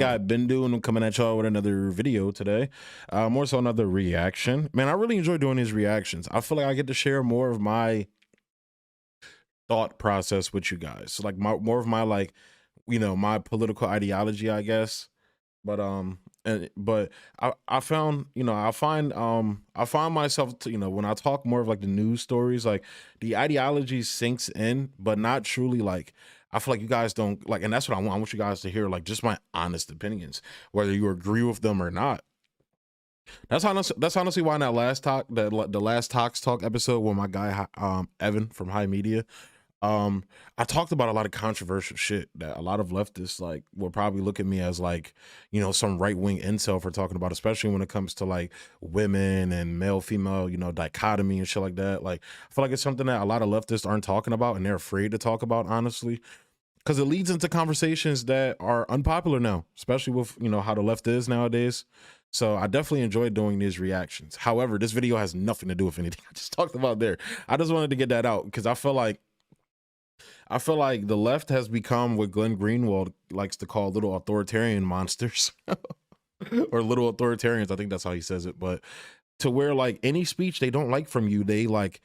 guy Bendu, and I'm coming at y'all with another video today. More so another reaction. Man, I really enjoy doing these reactions. I feel like I get to share more of my thought process with you guys. So like more of my my political ideology, I guess. But I found, I find myself when I talk more of like the news stories, like the ideology sinks in, but not truly. Like I feel like you guys don't like, and that's what I want. I want you guys to hear like just my honest opinions, whether you agree with them or not. That's honestly why in that last talk, the last Talks Talk episode with my guy Evan from High Media, I talked about a lot of controversial shit that a lot of leftists like will probably look at me as like, some right-wing incel for talking about, especially when it comes to like women and male female, dichotomy and shit like that. Like I feel like it's something that a lot of leftists aren't talking about, and they're afraid to talk about, honestly, because it leads into conversations that are unpopular now, especially with how the left is nowadays. So I definitely enjoyed doing these reactions. However, this video has nothing to do with anything I just talked about there. I just wanted to get that out because I feel like the left has become what Glenn Greenwald likes to call little authoritarian monsters or little authoritarians. I think that's how he says it. But to where like any speech they don't like from you, they like,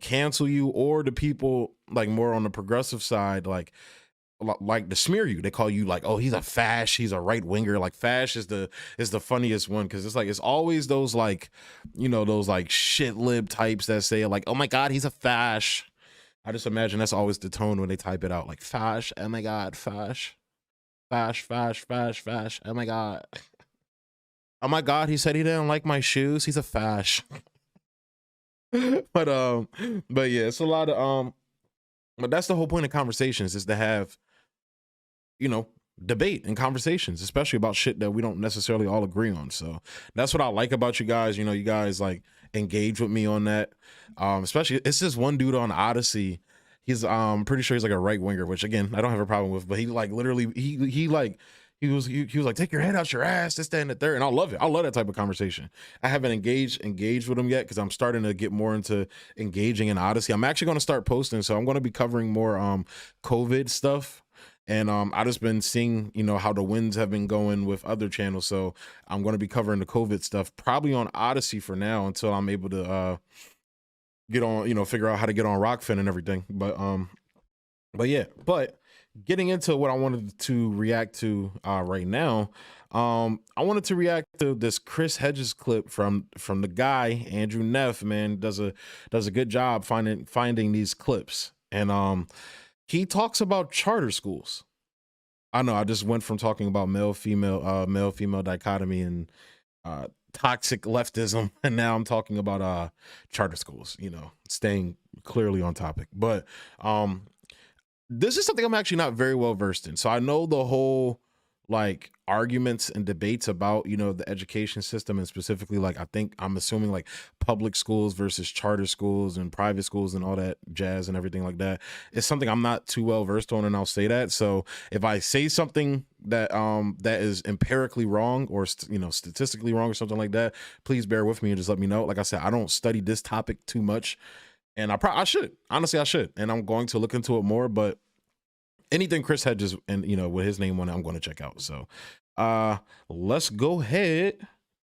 cancel you, or the people like more on the progressive side, like to smear you. They call you like, oh, he's a fash, he's a right winger. Like fash is the funniest one, because it's like it's always those like those like shit lib types that say like, oh my god, he's a fash. I just imagine that's always the tone when they type it out, like fash, oh my god, fash, fash, fash, fash, fash, oh my god, oh my god, he said he didn't like my shoes, he's a fash. but yeah, it's a lot of but that's the whole point of conversations, is to have debate and conversations, especially about shit that we don't necessarily all agree on. So that's what I like about you guys. You guys like engage with me on that. Especially it's this one dude on Odyssey. He's pretty sure he's like a right winger, which again I don't have a problem with, but he like literally he was like, take your head out your ass, this, that, and the third. And I love it. I love that type of conversation. I haven't engaged with him yet, because I'm starting to get more into engaging in Odyssey. I'm actually going to start posting, so I'm going to be covering more COVID stuff. And I just been seeing how the winds have been going with other channels, so I'm going to be covering the COVID stuff probably on Odyssey for now, until I'm able to get on, figure out how to get on Rockfin and everything. But yeah, but getting into what I wanted to react to right now, I wanted to react to this Chris Hedges clip from the guy Andrew Neff. Man, does a good job finding these clips. And he talks about charter schools. I know I just went from talking about male female dichotomy and toxic leftism, and now I'm talking about charter schools, staying clearly on topic. But this is something I'm actually not very well versed in. So I know the whole like arguments and debates about the education system, and specifically like I'm assuming like public schools versus charter schools and private schools and all that jazz and everything like that. It's something I'm not too well versed on, and I'll say that. So if I say something that that is empirically wrong, or statistically wrong, or something like that, please bear with me and just let me know. Like I said, I don't study this topic too much, and I should, honestly I should, and I'm going to look into it more. But anything Chris Hedges and with his name on it, I'm going to check out. So let's go ahead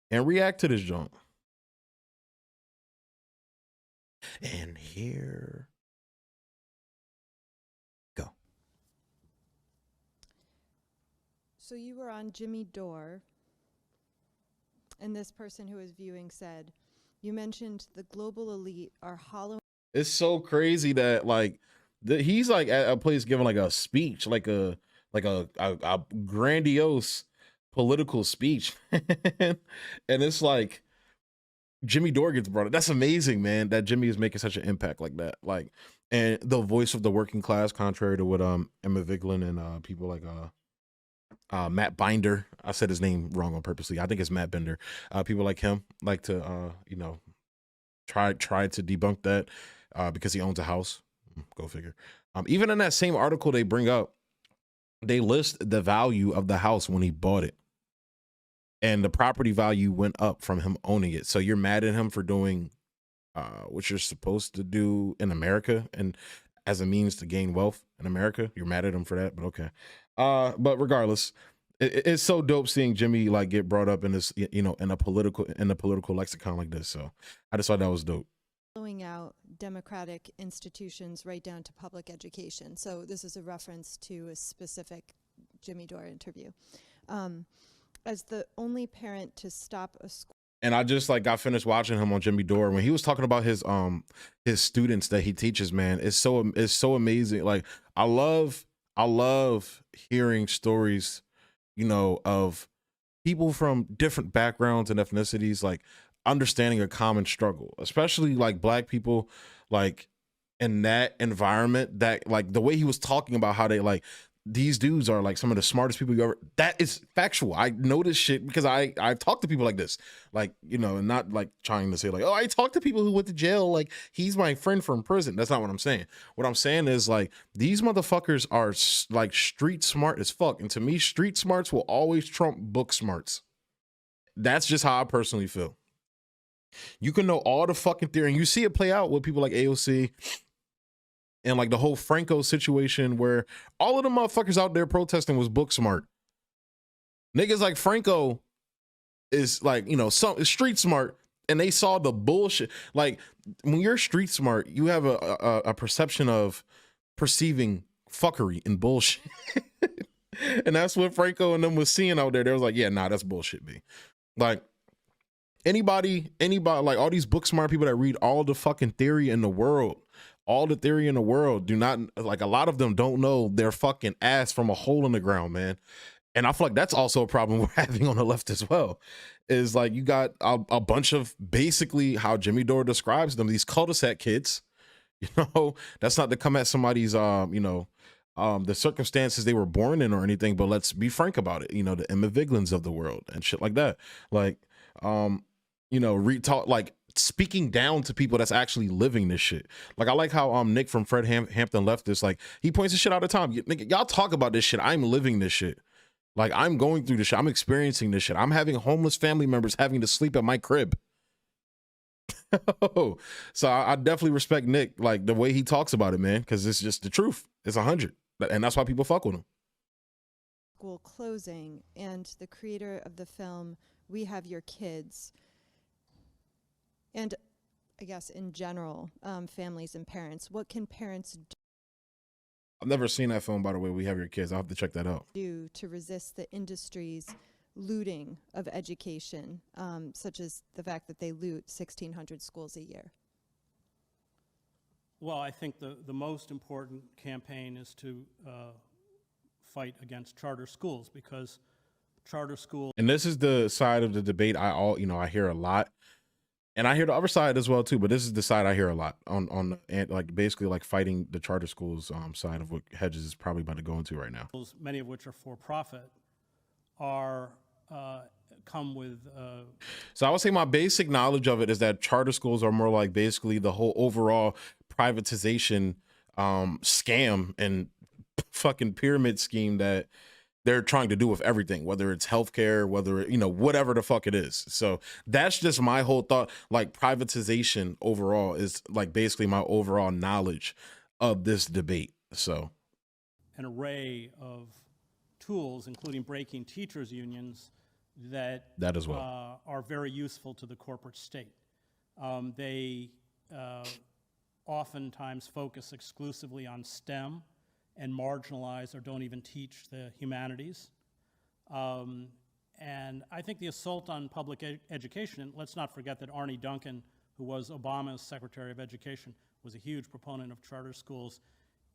and react to this joint. And here go. So you were on Jimmy Dore, and this person who was viewing said, you mentioned the global elite are hollow. It's so crazy that like he's like at a place giving like a speech, like a grandiose political speech. And it's like Jimmy Dore gets brought up. That's amazing, man, that Jimmy is making such an impact like that. Like, and the voice of the working class, contrary to what Emma Vigeland and people like Matt Binder, I said his name wrong on purposely, I think it's Matt Bender, people like him like to try to debunk that because he owns a house. Go figure. Even in that same article they bring up, they list the value of the house when he bought it, and the property value went up from him owning it. So you're mad at him for doing what you're supposed to do in America and as a means to gain wealth in America. You're mad at him for that, but okay. But regardless, It's so dope seeing Jimmy like get brought up in this, in a political lexicon like this. So I just thought that was dope. Blowing out democratic institutions right down to public education. So this is a reference to a specific Jimmy Dore interview. As the only parent to stop a school. And I just like got finished watching him on Jimmy Dore when he was talking about his students that he teaches, man. It's so amazing. Like I love hearing stories, of people from different backgrounds and ethnicities, like understanding a common struggle, especially like Black people, like in that environment. That like the way he was talking about how they like these dudes are like some of the smartest people you ever. That is factual. I know this shit because I talk to people like this, like and not like trying to say like, oh, I talk to people who went to jail, like he's my friend from prison. That's not what I'm saying. What I'm saying is like these motherfuckers are like street smart as fuck, and to me, street smarts will always trump book smarts. That's just how I personally feel. You can know all the fucking theory, and you see it play out with people like AOC. And like the whole Franco situation where all of the motherfuckers out there protesting was book smart. Niggas like Franco is like, some street smart, and they saw the bullshit. Like when you're street smart, you have a perception of perceiving fuckery and bullshit. And that's what Franco and them was seeing out there. They was like, yeah, nah, that's bullshit, B. Like anybody, like all these book smart people that read all the fucking theory in the world, do not, like a lot of them don't know their fucking ass from a hole in the ground, man. And I feel like that's also a problem we're having on the left as well, is like you got a bunch of basically how Jimmy Dore describes them, these cul-de-sac kids, that's not to come at somebody's, the circumstances they were born in or anything, but let's be frank about it, the Emma Viglins of the world and shit like that. Like, like speaking down to people that's actually living this shit. Like I like how Nick from Fred Hampton left this, like he points this shit all the time. Y'all talk about this shit. I'm living this shit. Like I'm going through this shit. I'm experiencing this shit. I'm having homeless family members having to sleep at my crib. So I definitely respect Nick, like the way he talks about it, man, because it's just the truth. It's 100, and that's why people fuck with him. School closing, and the creator of the film We Have Your Kids, and I guess in general, families and parents, what can parents I've never seen that film, by the way. We Have Your Kids. I'll have to check that out. do to resist the industry's looting of education, such as the fact that they loot 1,600 schools a year? Well, I think the most important campaign is to fight against charter schools, because charter schools. And this is the side of the debate I hear a lot. And I hear the other side as well too, but this is the side I hear a lot on like basically like fighting the charter schools side of what Hedges is probably about to go into right now. Many of which are for profit, are come with. So I would say my basic knowledge of it is that charter schools are more like basically the whole overall privatization scam and fucking pyramid scheme that they're trying to do with everything, whether it's healthcare, whether, whatever the fuck it is. So that's just my whole thought. Like privatization overall is like basically my overall knowledge of this debate. So an array of tools, including breaking teachers' unions, that as well are very useful to the corporate state. They oftentimes focus exclusively on STEM and marginalize or don't even teach the humanities. And I think the assault on public education, and let's not forget that Arne Duncan, who was Obama's Secretary of Education, was a huge proponent of charter schools,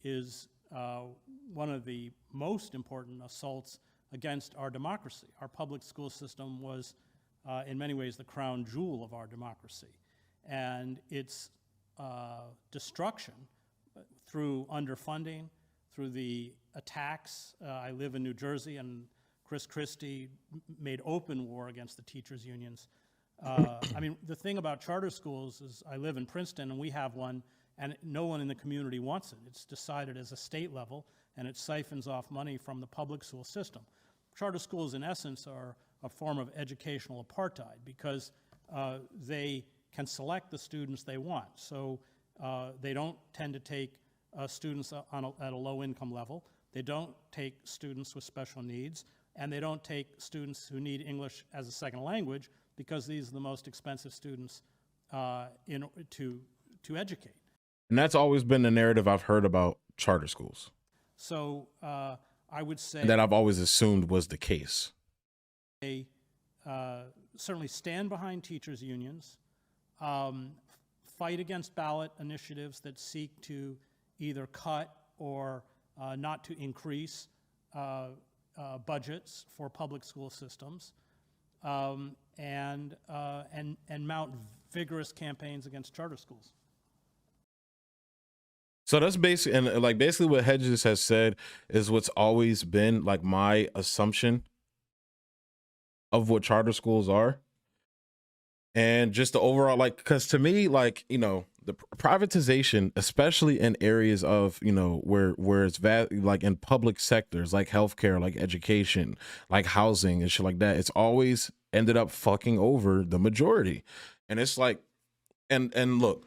is one of the most important assaults against our democracy. Our public school system was, in many ways, the crown jewel of our democracy. And its destruction through underfunding, through the attacks. I live in New Jersey, and Chris Christie made open war against the teachers' unions. I mean, the thing about charter schools is I live in Princeton, and we have one, and no one in the community wants it. It's decided as a state level, and it siphons off money from the public school system. Charter schools, in essence, are a form of educational apartheid because they can select the students they want. So they don't tend to take students at a low income level. They don't take students with special needs. and they don't take students who need English as a second language because these are the most expensive students to educate. And that's always been the narrative I've heard about charter schools. So I would say And that I've always assumed was the case. They certainly stand behind teachers' unions, fight against ballot initiatives that seek to either cut or not to increase budgets for public school systems, and mount vigorous campaigns against charter schools. So that's basically, and like basically what Hedges has said is what's always been like my assumption of what charter schools are. And just the overall, like, because to me, like, you know, the privatization, especially in areas of, you know, where it's like in public sectors, like healthcare, like education, like housing and shit like that, it's always ended up fucking over the majority. And it's like, and look,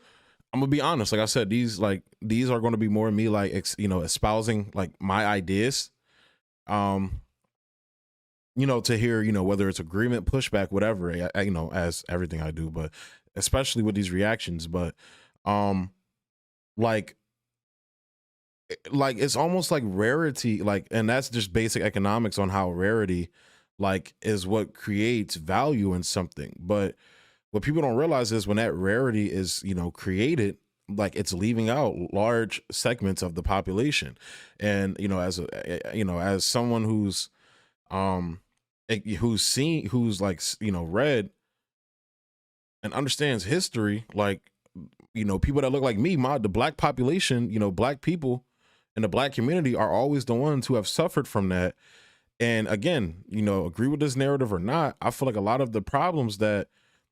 I'm gonna be honest, like I said, these are going to be more me like you know, espousing like my ideas, you know, to hear, you know, whether it's agreement, pushback, whatever, you know, as everything I do, but especially with these reactions. But like it's almost like rarity, like, and that's just basic economics on how rarity like is what creates value in something. But what people don't realize is when that rarity is, you know, created, like it's leaving out large segments of the population. And, you know, as someone who's like, you know, read and understands history, like, you know, people that look like me, the black population, you know, black people in the black community are always the ones who have suffered from that. And again, you know, agree with this narrative or not, I feel like a lot of the problems that,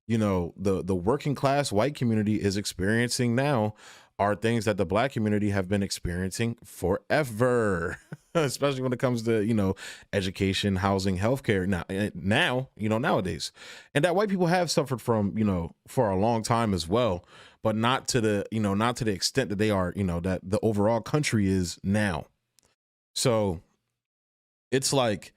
you know, the working class white community is experiencing now are things that the black community have been experiencing forever, especially when it comes to, you know, education, housing, healthcare now, you know, nowadays. And that white people have suffered from, you know, for a long time as well, but not to the extent that they are, you know, that the overall country is now. So it's like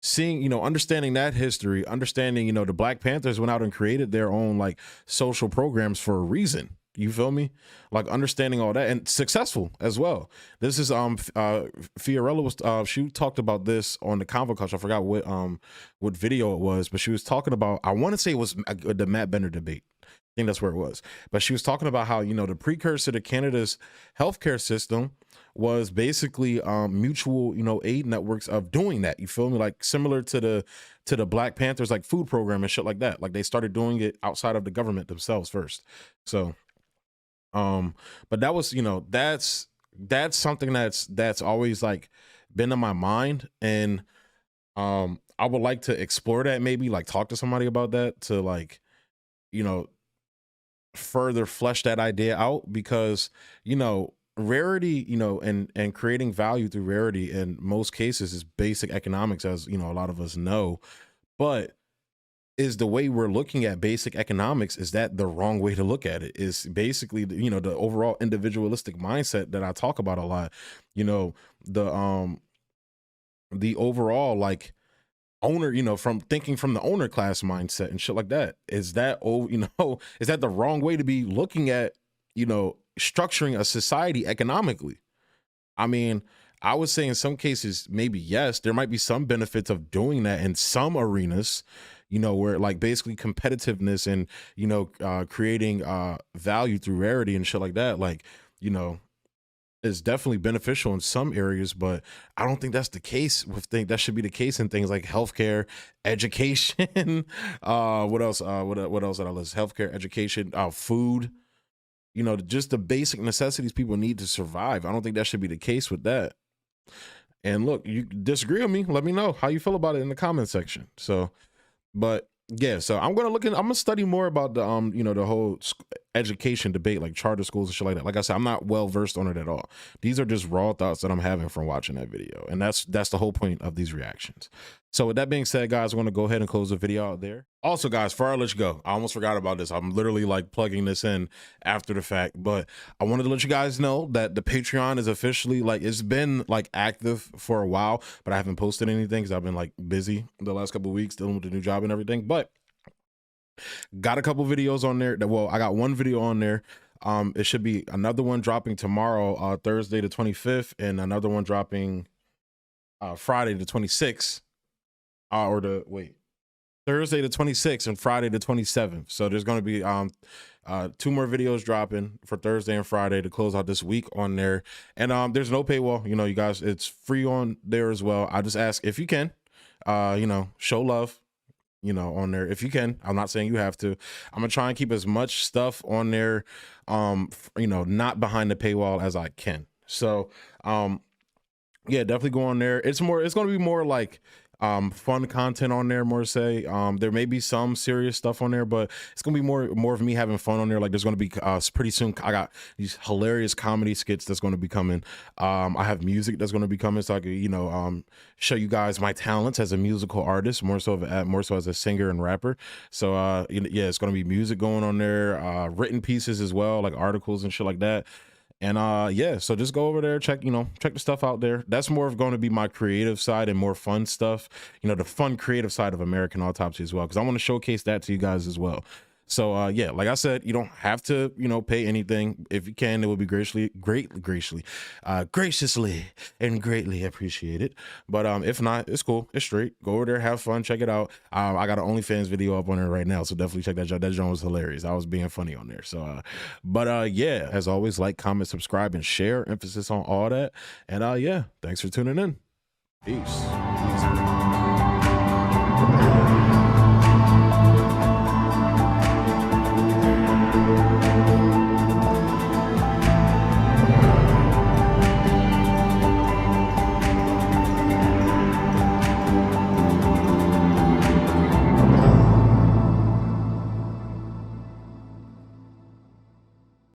seeing, you know, understanding that history, understanding, you know, the Black Panthers went out and created their own like social programs for a reason. You feel me? Like understanding all that, and successful as well. This is Fiorella was she talked about this on the Convo Culture. I forgot what video it was, but she was talking about, I want to say it was the Matt Bender debate. I think that's where it was. But she was talking about how, you know, the precursor to Canada's healthcare system was basically mutual, you know, aid networks of doing that. You feel me? Like similar to the Black Panthers like food program and shit like that. Like they started doing it outside of the government themselves first. So but that was, you know, that's something that's always like been in my mind. And I would like to explore that, maybe like talk to somebody about that to like, you know, further flesh that idea out, because, you know, rarity, you know, and creating value through rarity in most cases is basic economics, as you know, a lot of us know. But is the way we're looking at basic economics, is that the wrong way to look at it? Is basically, you know, the overall individualistic mindset that I talk about a lot, you know, the overall like owner, you know, from thinking from the owner class mindset and shit like that. Is that, you know, is that the wrong way to be looking at, you know, structuring a society economically? I mean, I would say in some cases, maybe yes, there might be some benefits of doing that in some arenas, you know, where like basically competitiveness and, you know, creating value through rarity and shit like that, like, you know, is definitely beneficial in some areas. But I don't think that's the case with things that should be the case in things like healthcare, education. What else? What else did I list? Healthcare, education, food. You know, just the basic necessities people need to survive. I don't think that should be the case with that. And look, you disagree with me, let me know how you feel about it in the comment section. So, but yeah, so I'm gonna study more about the you know, the whole education debate, like charter schools and shit like that. Like I said, I'm not well versed on it at all. These are just raw thoughts that I'm having from watching that video, and that's the whole point of these reactions. So with that being said, guys, I'm going to go ahead and close the video out there. Also, guys, before I let you go, I almost forgot about this. I'm literally like plugging this in after the fact, but I wanted to let you guys know that the Patreon is officially, like, it's been like active for a while, but I haven't posted anything because I've been like busy the last couple of weeks dealing with the new job and everything. But got a couple videos on there. Well, I got one video on there. It should be another one dropping tomorrow, Thursday the 25th, and another one dropping Friday the 26th. Thursday the 26th and Friday the 27th. So there's going to be 2 more videos dropping for Thursday and Friday to close out this week on there. And there's no paywall. You know, you guys, it's free on there as well. I just ask if you can, you know, show love, you know, on there if you can. I'm not saying you have to. I'm gonna try and keep as much stuff on there, you know, not behind the paywall as I can. So yeah, definitely go on there. It's going to be more like fun content on there, more say. There may be some serious stuff on there, but it's gonna be more of me having fun on there. Like there's gonna be pretty soon, I got these hilarious comedy skits that's gonna be coming. I have music that's gonna be coming, so I can, you know, show you guys my talents as a musical artist, more so as a singer and rapper. So yeah, it's gonna be music going on there, written pieces as well, like articles and shit like that. And yeah, so just go over there, check the stuff out there. That's more of going to be my creative side and more fun stuff, you know, the fun creative side of American Autopsy as well, because I want to showcase that to you guys as well. So yeah, like I said, you don't have to, you know, pay anything. If you can, it would be graciously and greatly appreciated. But if not, it's cool. It's straight. Go over there, have fun, check it out. I got an OnlyFans video up on it right now, so definitely check that out. That joint was hilarious. I was being funny on there. So but yeah, as always, like, comment, subscribe, and share. Emphasis on all that. And yeah, thanks for tuning in. Peace.